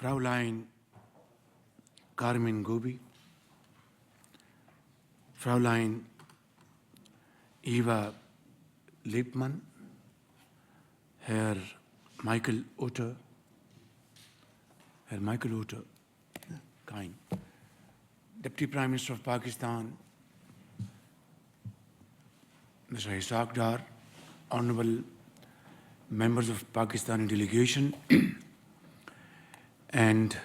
Fraulein Carmen Gobi, Fraulein Eva Liebmann, Herr Michael Otter, kind, Deputy Prime Minister of Pakistan, Mr. Ishaq Dar, Honorable members of Pakistani delegation, and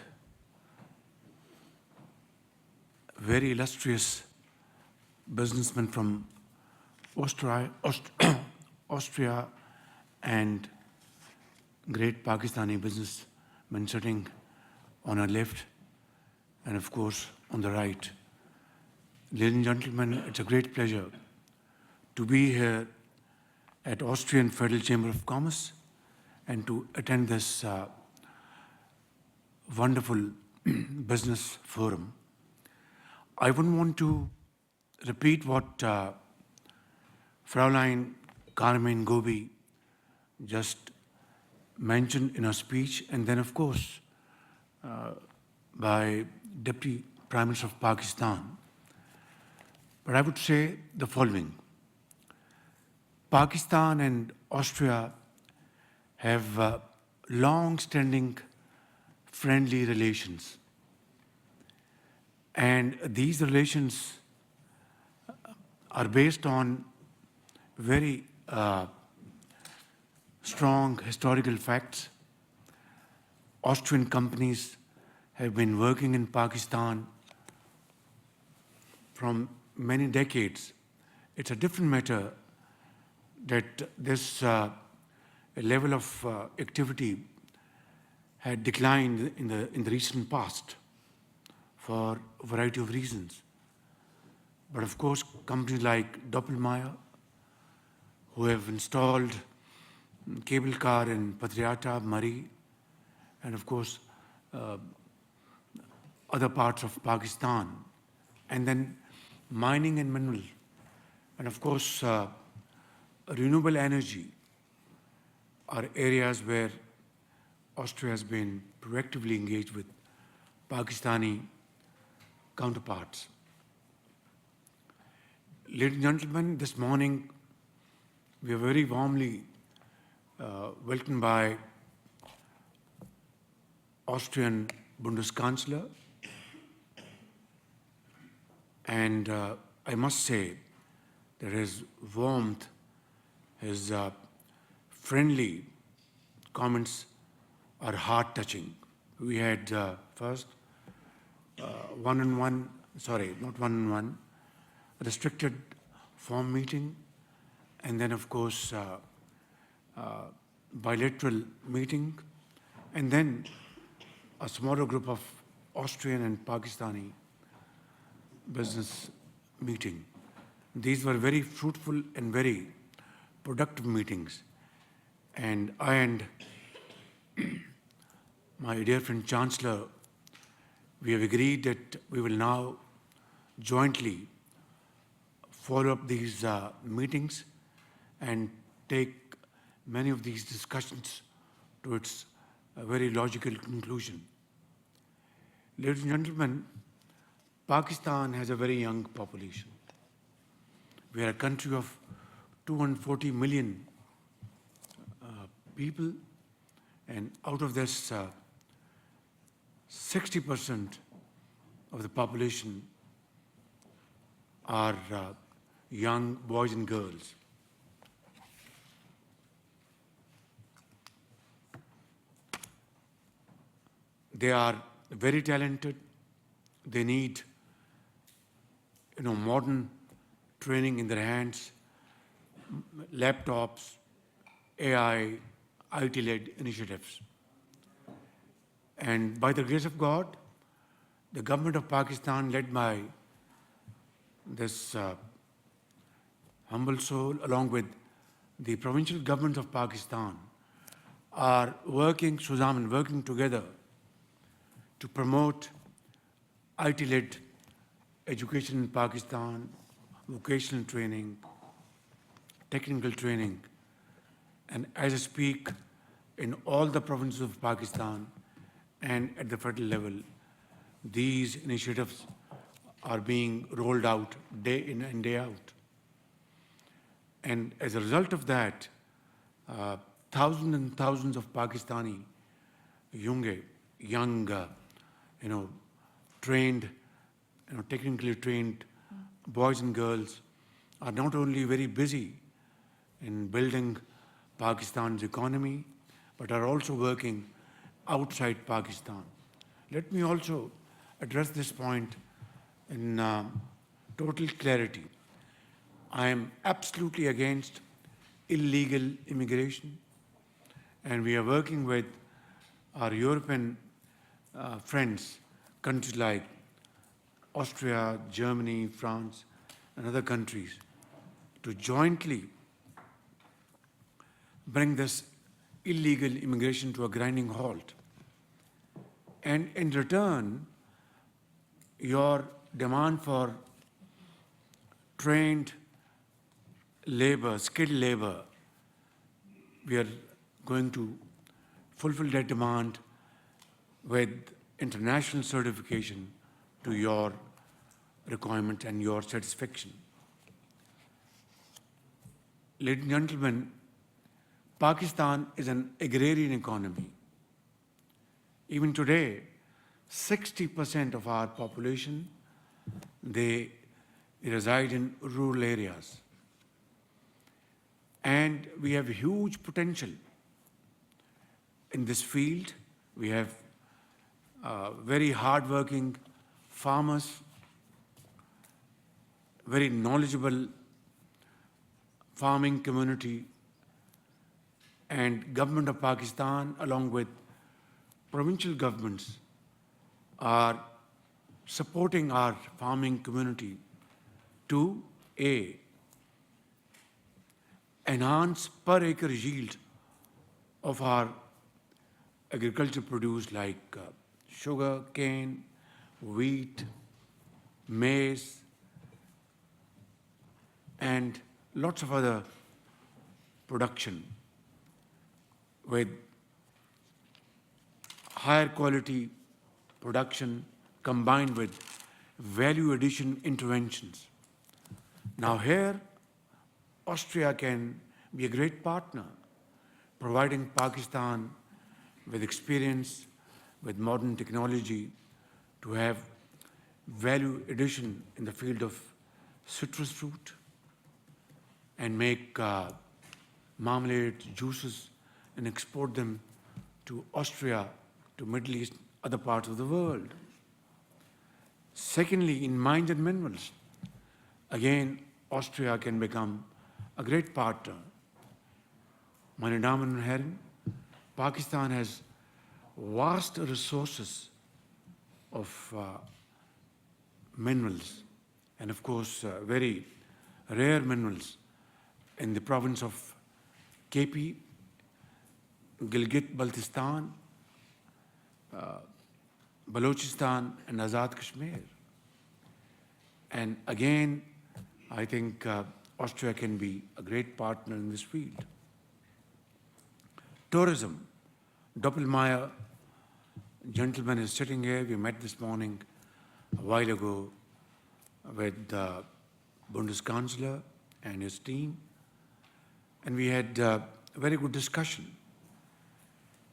very illustrious businessmen from Austria and great Pakistani businessmen sitting on our left and of course on the right. Ladies and gentlemen, it's a great pleasure to be here at Austrian Federal Chamber of Commerce and to attend this wonderful business forum. I wouldn't want to repeat what Fraulein Carmen Gobi just mentioned in her speech, and then of course by Deputy Prime Minister of Pakistan. But I would say the following. Pakistan and Austria have long-standing friendly relations. And these relations are based on very strong historical facts. Austrian companies have been working in Pakistan from many decades. It's a different matter that this level of activity had declined in the recent past for a variety of reasons. But of course, companies like Doppelmayr, who have installed cable car in Patriata, Murree, and of course, other parts of Pakistan, and then mining and mineral, and of course, renewable energy are areas where Austria has been proactively engaged with Pakistani counterparts. Ladies and gentlemen, this morning we are very warmly welcomed by Austrian Bundeskanzler, and I must say that his warmth, his friendly comments are heart-touching. We had first restricted form meeting, and then of course bilateral meeting, and then a smaller group of Austrian and Pakistani business meeting. These were very fruitful and very productive meetings. And I and my dear friend Chancellor, we have agreed that we will now jointly follow up these meetings and take many of these discussions to its very logical conclusion. Ladies and gentlemen, Pakistan has a very young population. We are a country of 240 million people, and out of this, 60% of the population are young boys and girls. They are very talented. They need, modern training in their hands, laptops, AI, IT-led initiatives. And by the grace of God, the government of Pakistan, led by this humble soul, along with the provincial government of Pakistan, are working together to promote IT-led education in Pakistan, vocational training, technical training. And as I speak, in all the provinces of Pakistan, and at the federal level, these initiatives are being rolled out day in and day out. And as a result of that, thousands and thousands of Pakistani young, trained, technically trained boys and girls are not only very busy in building Pakistan's economy, but are also working outside Pakistan. Let me also address this point in total clarity. I am absolutely against illegal immigration, and we are working with our European friends, countries like Austria, Germany, France, and other countries, to jointly bring this illegal immigration to a grinding halt. And in return, your demand for trained labor, skilled labor, we are going to fulfill that demand with international certification to your requirement and your satisfaction. Ladies and gentlemen, Pakistan is an agrarian economy. Even today, 60% of our population, they reside in rural areas. And we have huge potential in this field. We have very hardworking farmers, very knowledgeable farming community, and government of Pakistan, along with provincial governments, are supporting our farming community to enhance per acre yield of our agricultural produce like sugar, cane, wheat, maize, and lots of other production with higher quality production combined with value addition interventions. Now here, Austria can be a great partner, providing Pakistan with experience, with modern technology, to have value addition in the field of citrus fruit and make marmalade, juices, and export them to Austria, to Middle East, other parts of the world. Secondly, in mines and minerals, again, Austria can become a great partner. Meine Damen und Herren, Pakistan has vast resources of minerals, and of course, very rare minerals in the province of KP, Gilgit-Baltistan, Balochistan, and Azad Kashmir. And again, I think Austria can be a great partner in this field. Tourism. Doppelmayr, gentleman is sitting here. We met this morning a while ago with the Bundeskanzler and his team, and we had a very good discussion.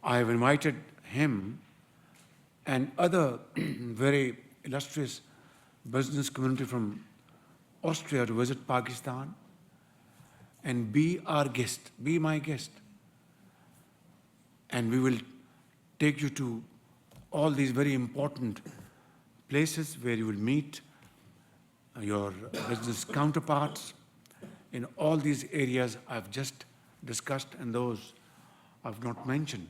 I have invited him and other very illustrious business community from Austria to visit Pakistan and be our guest, be my guest. And we will take you to all these very important places where you will meet your business counterparts in all these areas I've just discussed and those I've not mentioned.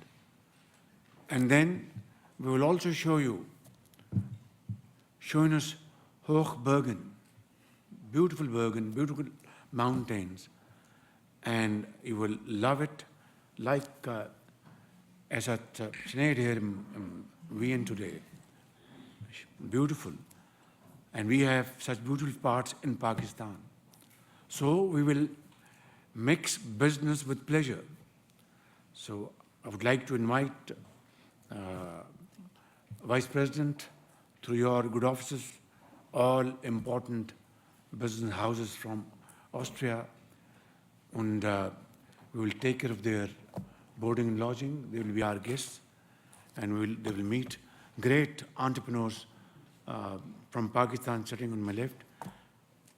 And then we will also show you Schönes Hochbergen, beautiful Bergen, beautiful mountains, and you will love it like as at Sinead here in Wien today. Beautiful. And we have such beautiful parts in Pakistan. So we will mix business with pleasure. So I would like to invite Vice President, through your good offices, all important business houses from Austria, and we will take care of their boarding and lodging. They will be our guests, and they will meet great entrepreneurs from Pakistan sitting on my left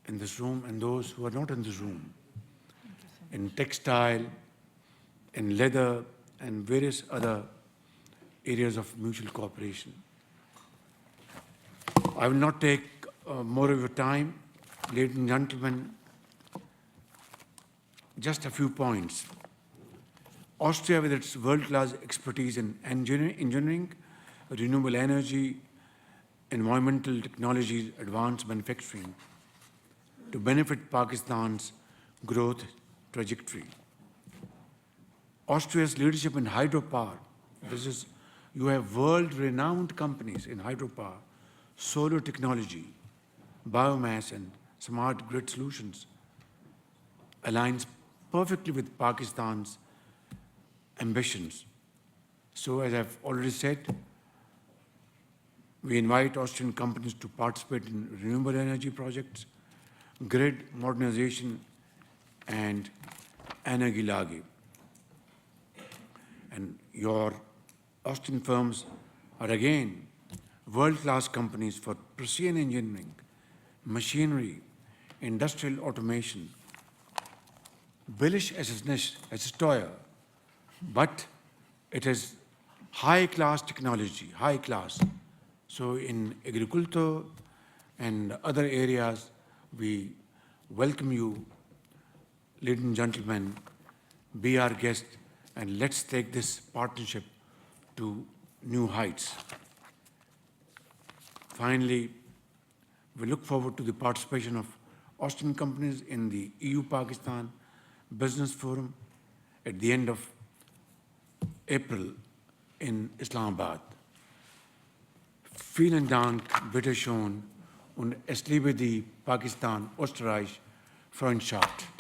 in this room, and those who are not in this room, in textile, in leather, and various other areas of mutual cooperation. I will not take more of your time. Ladies and gentlemen, just a few points. Austria, with its world-class expertise in engineering, renewable energy, environmental technologies, advanced manufacturing, to benefit Pakistan's growth trajectory. Austria's leadership in hydropower. You have world-renowned companies in hydropower, solar technology, biomass, and smart grid solutions. Aligns perfectly with Pakistan's ambitions. So, as I've already said, we invite Austrian companies to participate in renewable energy projects, grid modernization, and Energielage. And your Austrian firms are again world-class companies for precision engineering, machinery, industrial automation. Billish as Steuer, but it is high-class technology, high class. So in agriculture and other areas, we welcome you, ladies and gentlemen, be our guest, and let's take this partnership to new heights. Finally, we look forward to the participation of Austrian companies in the EU-Pakistan Business Forum at the end of April in Islamabad. Vielen Dank, bitte schön, und es liebe die Pakistan-Österreich-Freundschaft.